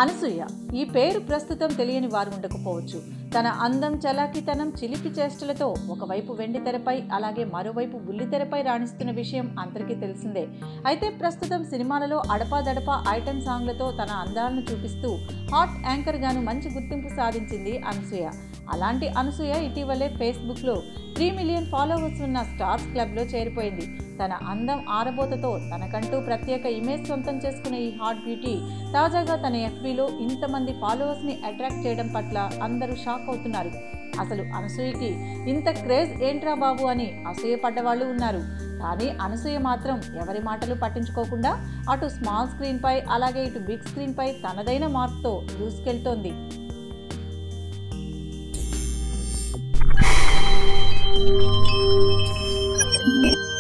అనసూయ ఈ పేరు ప్రస్తుతం తెలియని వారు ఉండకపోవచ్చు. తన అందం, చలాకీతనం, చిలిపి చేష్టలతో ఒకవైపు వెండి తెరపై అలాగే మరోవైపు బుల్లితెరపై రాణిస్తున్న విషయం అందరికీ తెలిసిందే. అయితే ప్రస్తుతం సినిమాలలో అడపాదడపా ఐటెం సాంగ్లతో తన అందాలను చూపిస్తూ హాట్ యాంకర్ గాను మంచి గుర్తింపు సాధించింది అనసూయ. అలాంటి అనసూయ ఇటీవలే ఫేస్బుక్లో 3 మిలియన్ ఫాలోవర్స్ ఉన్న స్టార్స్ క్లబ్లో చేరిపోయింది. తన అందం ఆరబోతతో తనకంటూ ప్రత్యేక ఇమేజ్ సొంతం చేసుకున్న ఈ హాట్ బ్యూటీ తాజాగా తన ఎఫ్బీలో ఇంతమంది ఫాలోవర్స్ని అట్రాక్ట్ చేయడం పట్ల అందరూ షాక్ అవుతున్నారు. అసలు అనసూయకి ఇంత క్రేజ్ ఏంట్రా బాబు అని అసూయపడ్డవాళ్ళు ఉన్నారు. కానీ అనసూయ మాత్రం ఎవరి మాటలు పట్టించుకోకుండా అటు స్మాల్ స్క్రీన్పై అలాగే ఇటు బిగ్ స్క్రీన్పై తనదైన మార్క్తో దూసుకెళ్తోంది. Yeah.